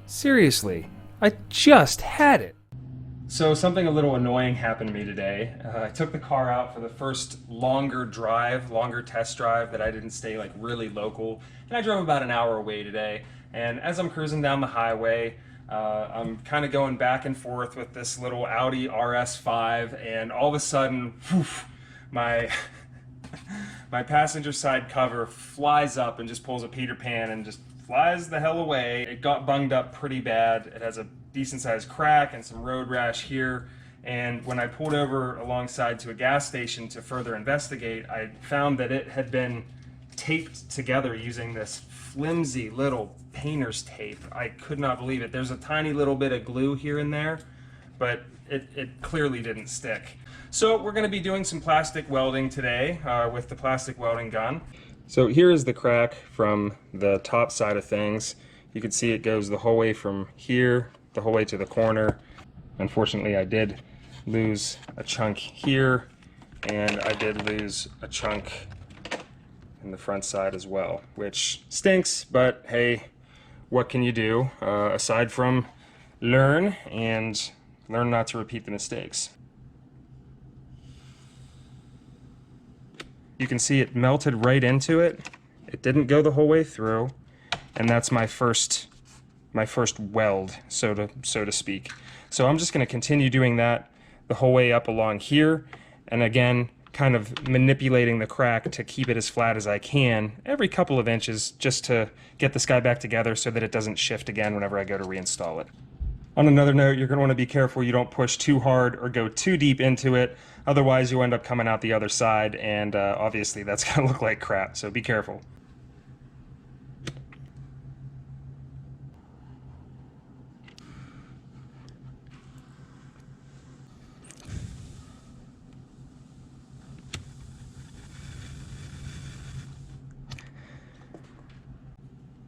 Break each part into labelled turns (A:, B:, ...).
A: Seriously, I just had it. So something a little annoying happened to me today. I took the car out for the first longer test drive that I didn't stay like really local, and I drove about an hour away today. And as I'm cruising down the highway, I'm kind of going back and forth with this little Audi RS5, and all of a sudden, whew, my my passenger side cover flies up and just pulls a Peter Pan and just flies the hell away. It got bunged up pretty bad. It has a decent sized crack and some road rash here. And when I pulled over alongside to a gas station to further investigate, I found that it had been taped together using this flimsy little painter's tape. I could not believe it. There's a tiny little bit of glue here and there, but it clearly didn't stick. So we're going to be doing some plastic welding today with the plastic welding gun. So here is the crack from the top side of things. You can see it goes the whole way from here, the whole way to the corner. Unfortunately, I did lose a chunk here, and I did lose a chunk in the front side as well, which stinks, but hey, what can you do aside from learn and learn not to repeat the mistakes. You can see it melted right into it. It didn't go the whole way through, and that's my first weld, so to speak. So I'm just going to continue doing that the whole way up along here, and again, kind of manipulating the crack to keep it as flat as I can every couple of inches, just to get this guy back together so that it doesn't shift again whenever I go to reinstall it. On another note, you're going to want to be careful you don't push too hard or go too deep into it, otherwise you'll end up coming out the other side, and obviously that's going to look like crap, so be careful.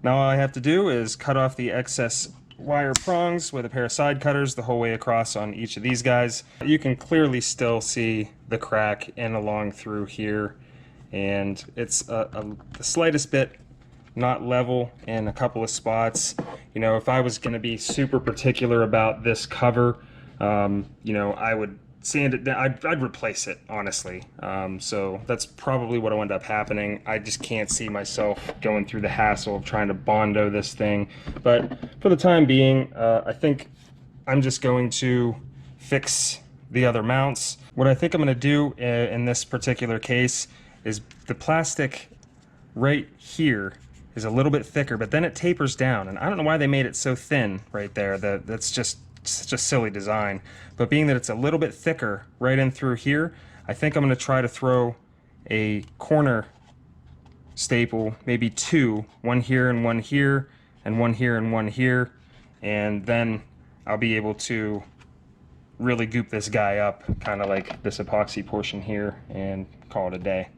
A: Now all I have to do is cut off the excess wire prongs with a pair of side cutters the whole way across on each of these guys. You can clearly still see the crack in along through here, and it's the slightest bit not level in a couple of spots. You know, if I was going to be super particular about this cover, you know, I would sand it down. I'd replace it, honestly. So that's probably what will end up happening. I just can't see myself going through the hassle of trying to Bondo this thing. But for the time being, I think I'm just going to fix the other mounts. What I think I'm going to do in this particular case is the plastic right here is a little bit thicker, but then it tapers down, and I don't know why they made it so thin right there. That's just such a silly design. But being that it's a little bit thicker right in through here, I think I'm going to try to throw a corner staple, maybe two, one here and one here, and one here and one here, and then I'll be able to really goop this guy up, kind of like this epoxy portion here, and call it a day.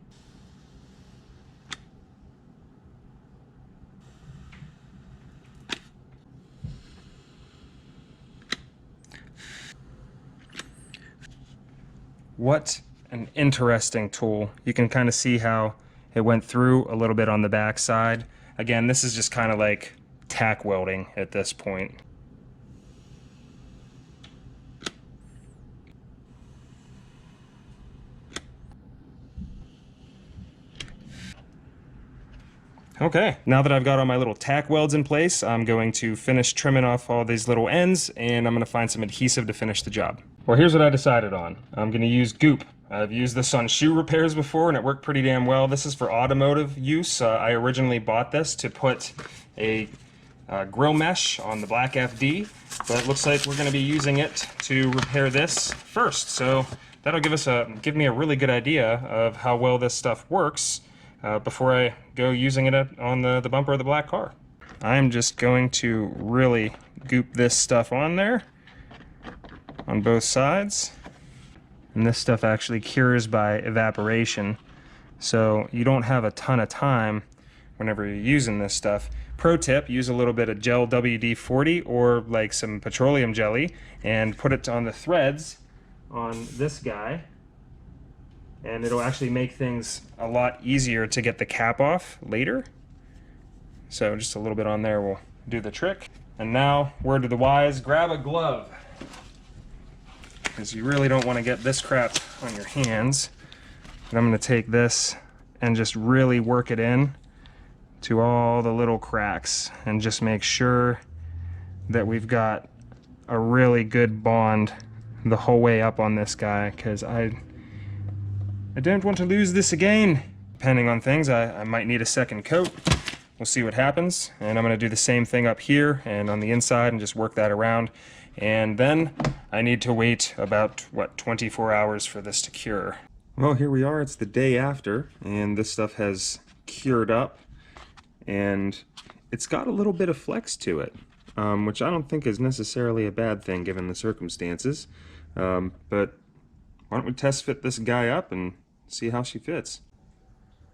A: What an interesting tool. You can kind of see how it went through a little bit on the back side. Again, this is just kind of like tack welding at this point. Okay, now that I've got all my little tack welds in place, I'm going to finish trimming off all these little ends, and I'm going to find some adhesive to finish the job. Well, here's what I decided on. I'm going to use goop. I've used this on shoe repairs before, and it worked pretty damn well. This is for automotive use. I originally bought this to put a grill mesh on the black FD, but it looks like we're going to be using it to repair this first. So that'll give me a really good idea of how well this stuff works before I go using it on the bumper of the black car. I'm just going to really goop this stuff on there on both sides. And this stuff actually cures by evaporation, so you don't have a ton of time whenever you're using this stuff. Pro tip, use a little bit of gel WD-40 or like some petroleum jelly and put it on the threads on this guy, and it'll actually make things a lot easier to get the cap off later. So just a little bit on there will do the trick. And now, word to the wise, grab a glove, because you really don't want to get this crap on your hands. And I'm going to take this and just really work it in to all the little cracks and just make sure that we've got a really good bond the whole way up on this guy, because I don't want to lose this again. Depending on things, I might need a second coat. We'll see what happens. And I'm going to do the same thing up here and on the inside and just work that around. And then I need to wait about, 24 hours for this to cure. Well, here we are. It's the day after, and this stuff has cured up, and it's got a little bit of flex to it, which I don't think is necessarily a bad thing given the circumstances. But why don't we test fit this guy up and see how she fits.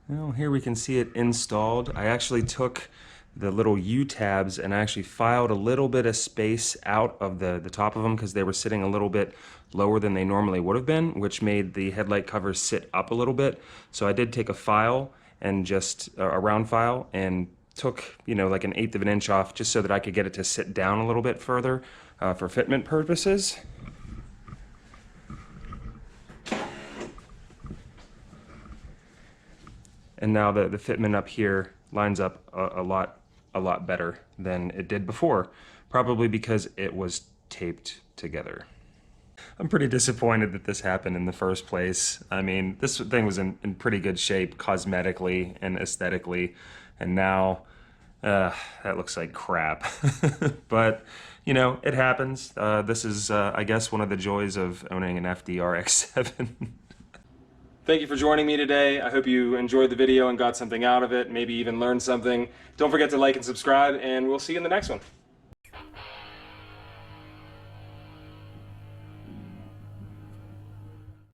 A: Well, here we can see it installed. I actually took the little U-tabs and I actually filed a little bit of space out of the top of them because they were sitting a little bit lower than they normally would have been, which made the headlight covers sit up a little bit. So I did take a file and just a round file and took, like an 1/8 of an inch off just so that I could get it to sit down a little bit further for fitment purposes. And now the fitment up here lines up a lot better than it did before, probably because it was taped together. I'm pretty disappointed that this happened in the first place. I mean, this thing was in pretty good shape cosmetically and aesthetically, and now that looks like crap. But, it happens. This is, I guess, one of the joys of owning an FD3S RX-7. Thank you for joining me today. I hope you enjoyed the video and got something out of it, maybe even learned something. Don't forget to like and subscribe, and we'll see you in the next one.